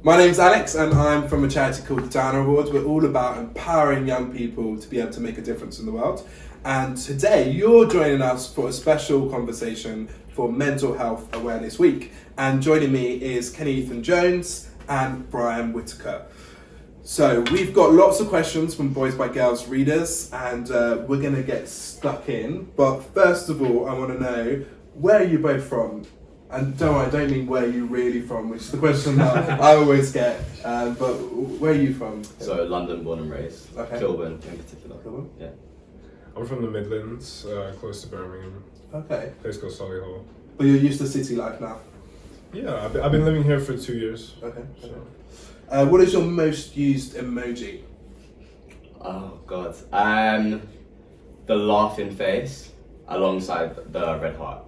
My name's Alex and I'm from a charity called the Diana Awards. We're all about empowering young people to be able to make a difference in the world. And today you're joining us for a special conversation for Mental Health Awareness Week. And joining me is Kenny Ethan Jones and Brian Whittaker. So we've got lots of questions from Boys by Girls readers and we're going to get stuck in. But first of all, I want to know, where are you both from? And don't worry, I don't mean where are you really from, which is the question that I always get. But where are you from? So London, born and raised. Okay. Kilburn in particular. Kilburn? Yeah. I'm from the Midlands, close to Birmingham. Okay. A place called Solihull. But you're used to city life now? Yeah, I've been living here for 2 years. Okay. So. What is your most used emoji? Oh God. The laughing face alongside the red heart.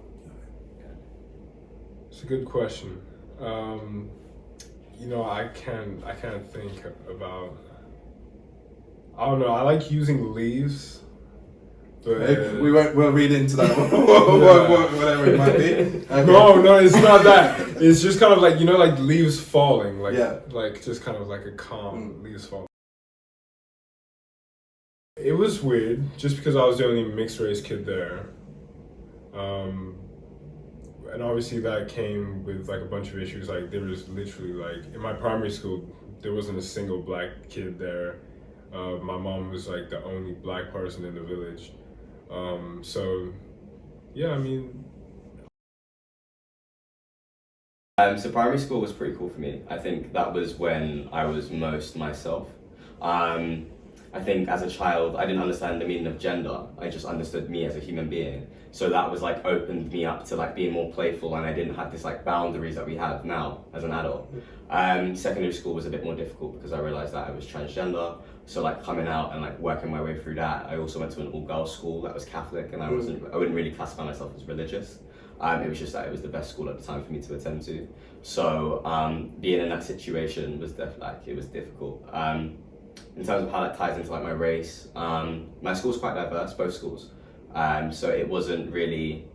It's a good question. I can't think about. I don't know. I like using leaves, but We'll read into that. Whatever it might be. Okay. No, it's not that. It's just kind of like like leaves falling, like just kind of like a calm leaves falling. It was weird, just because I was the only mixed race kid there. And obviously that came with like a bunch of issues. Like there was literally like in my primary school, there wasn't a single black kid there. My mom was like the only black person in the village. So Primary school was pretty cool for me. I think that was when I was most myself. I think as a child, I didn't understand the meaning of gender. I just understood me as a human being. So that was like opened me up to like being more playful, and I didn't have this like boundaries that we have now as an adult. Secondary school was a bit more difficult because I realized that I was transgender. So like coming out and like working my way through that. I also went to an all-girls school that was Catholic, and I wouldn't really classify myself as religious. It was just that it was the best school at the time for me to attend to. So being in that situation was it was difficult. In terms of how that ties into like my race, my school's quite diverse, both schools. So it wasn't really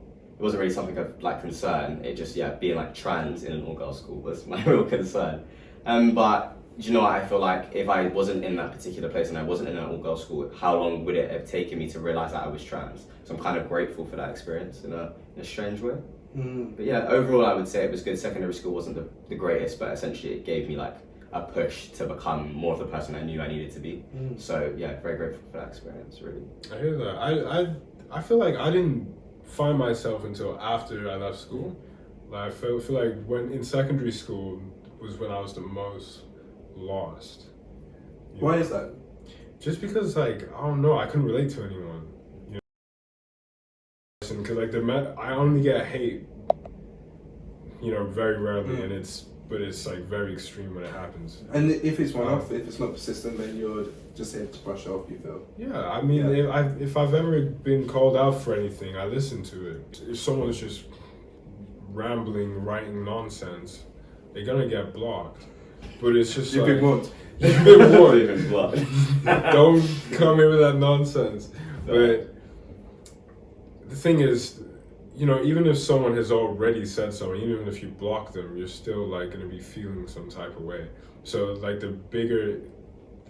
something of like concern. It just being like trans in an all-girls school was my real concern. But you know what, I feel like if I wasn't in that particular place and I wasn't in an all-girls school, how long would it have taken me to realize that I was trans? So I'm kind of grateful for that experience in a strange way. But yeah, overall I would say it was good. Secondary school wasn't the greatest, but essentially it gave me like a push to become more of the person I knew I needed to be. So yeah, very grateful for that experience, really. I hear that. I feel like I didn't find myself until after I left school. Like I feel like when in secondary school was when I was the most lost. Why is that? Just because like I don't know, I couldn't relate to anyone. Because like I only get hate, very rarely, and it's like very extreme when it happens. And if it's one-off, if it's not persistent, then you're just here to brush it off, you feel? Yeah, I mean, if I've ever been called out for anything, I listen to it. If someone's just rambling, writing nonsense, they're gonna get blocked. But it's just You've been warned. You've been warned. Don't come here with that nonsense. But the thing is, even if someone has already said something, even if you block them, you're still like going to be feeling some type of way. So like the bigger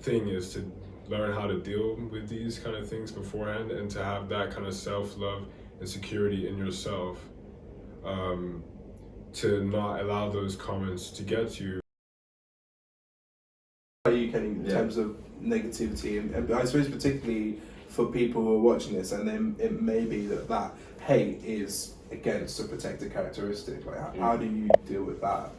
thing is to learn how to deal with these kind of things beforehand, and to have that kind of self-love and security in yourself, to not allow those comments to get to you. How are you getting in terms of negativity, and I suppose particularly for people who are watching this, and then it may be that hate is against a protected characteristic. Like, how do you deal with that?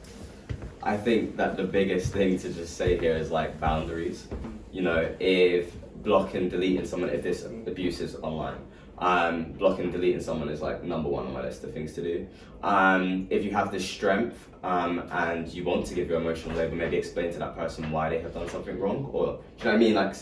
I think that the biggest thing to just say here is like boundaries. If blocking and deleting someone, if this abuse is online, blocking and deleting someone is like number one on my list of things to do. If you have the strength and you want to give your emotional labor, maybe explain to that person why they have done something wrong, or do you know what I mean? Like,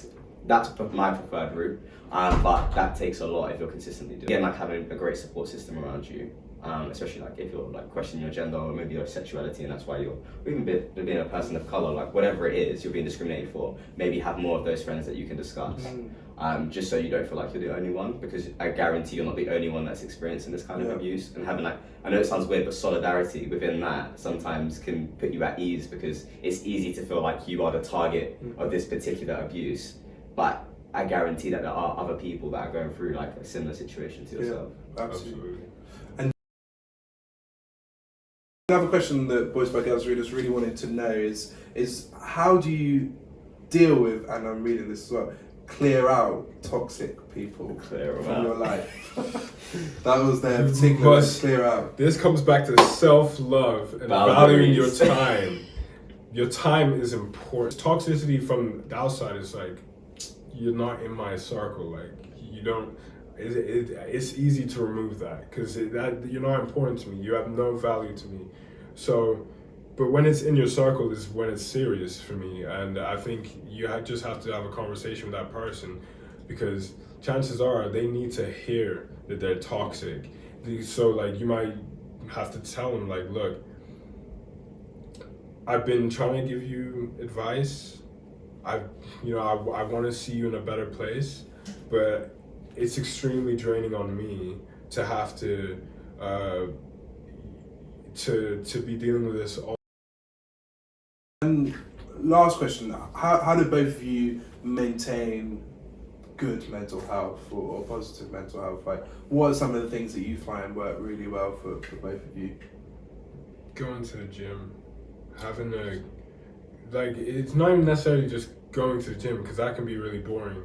that's my preferred route. But that takes a lot if you're consistently doing it. Again, like having a great support system around you, especially like if you're like questioning your gender or maybe your sexuality, and that's why you're, or even being a person of color, like whatever it is you're being discriminated for, maybe have more of those friends that you can discuss. Just so you don't feel like you're the only one, because I guarantee you're not the only one that's experiencing this kind of abuse. And having like, I know it sounds weird, but solidarity within that sometimes can put you at ease, because it's easy to feel like you are the target of this particular abuse, but I guarantee that there are other people that are going through like a similar situation to yourself. Absolutely. And another question that Boys by Girls readers really wanted to know is how do you deal with, and I'm reading this as well, clear out toxic people from your life? That was their particular clear out. This comes back to self-love and valuing your time. Your time is important. Toxicity from the outside is like, you're not in my circle. Like, you don't. It's easy to remove that, because that you're not important to me. You have no value to me. So, but when it's in your circle is when it's serious for me. And I think you just have to have a conversation with that person, because chances are they need to hear that they're toxic. So like you might have to tell them like, look, I've been trying to give you advice. I want to see you in a better place, but it's extremely draining on me to have to be dealing with this all. And last question, how do both of you maintain good mental health or positive mental health? Like, what are some of the things that you find work really well for both of you? Going to the gym, having it's not even necessarily just going to the gym, because that can be really boring,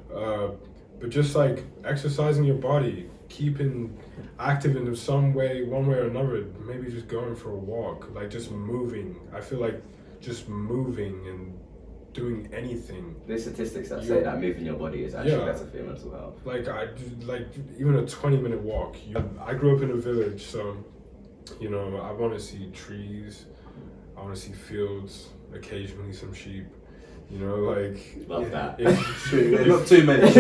but just like exercising your body, keeping active in some way, one way or another, maybe just going for a walk, like just moving. I feel like just moving and doing anything. There's statistics that say that moving your body is actually better for your mental health. Like even a 20-minute walk. I grew up in a village, so I want to see trees, I want to see fields, occasionally some sheep. Love that. Not too many.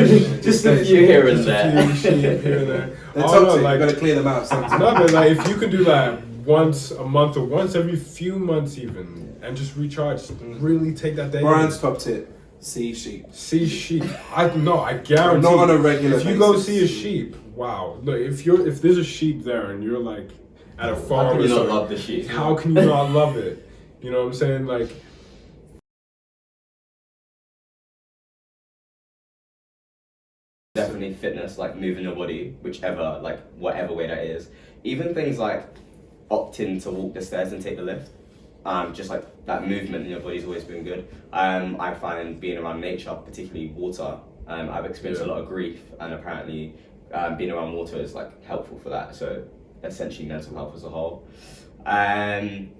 Just a few here and there. Sheep here and there. They're toxic. You gotta clear them out sometimes. No, but like if you could do that once a month or once every few months even, and just recharge, really take that day. Brian's top tip: see sheep. See sheep. I guarantee. Not on a regular basis. If you go see a sheep, wow. Look, if there's a sheep there and you're like at a farm, how can you not love the sheep? How can you not love it? You know what I'm saying? Like, definitely fitness, like moving your body, whatever way that is. Even things like opting to walk the stairs and take the lift. Just like that movement in your body's always been good. I find being around nature, particularly water, I've experienced a lot of grief, and apparently being around water is like helpful for that. So essentially mental health as a whole.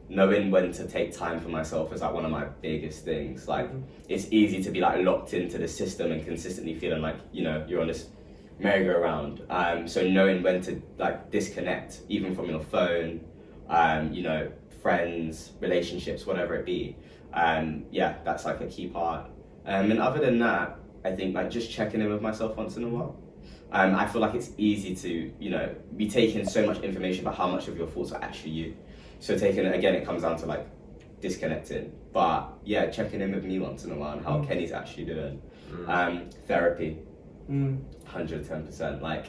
Knowing when to take time for myself is like one of my biggest things. Like it's easy to be like locked into the system and consistently feeling like you're on this merry-go-round. So knowing when to like disconnect, even from your phone, friends, relationships, whatever it be. That's like a key part. And other than that, I think like just checking in with myself once in a while. I feel like it's easy to be taking so much information about how much of your thoughts are actually you. So it comes down to like disconnecting. But yeah, checking in with me once in a while and how Kenny's actually doing. Therapy, 110%. Like,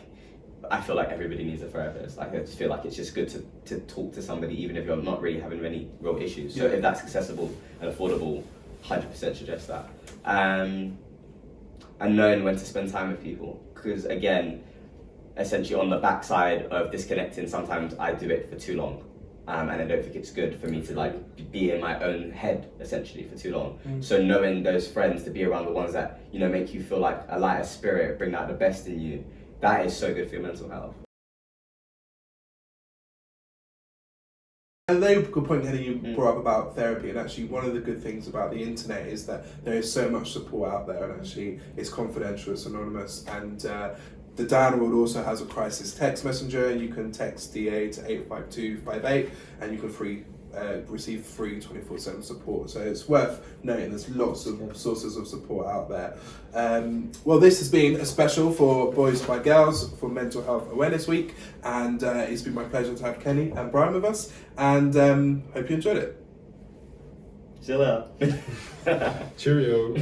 I feel like everybody needs a therapist. Like, I just feel like it's just good to talk to somebody, even if you're not really having any real issues. So if that's accessible and affordable, 100% suggest that. And knowing when to spend time with people. Because again, essentially on the backside of disconnecting, sometimes I do it for too long. And I don't think it's good for me to like be in my own head essentially for too long. So knowing those friends, to be around the ones that make you feel like a lighter spirit, bring out the best in you, that is so good for your mental health. A very good point, Henry, you brought up about therapy, and actually one of the good things about the internet is that there is so much support out there, and actually it's confidential, it's anonymous, and the Diana World also has a crisis text messenger, and you can text DA to 85258, and you can receive free 24/7 support. So it's worth noting there's lots of sources of support out there. Well, this has been a special for Boys by Girls for Mental Health Awareness Week, and it's been my pleasure to have Kenny and Brian with us, and hope you enjoyed it. See you later. Cheerio.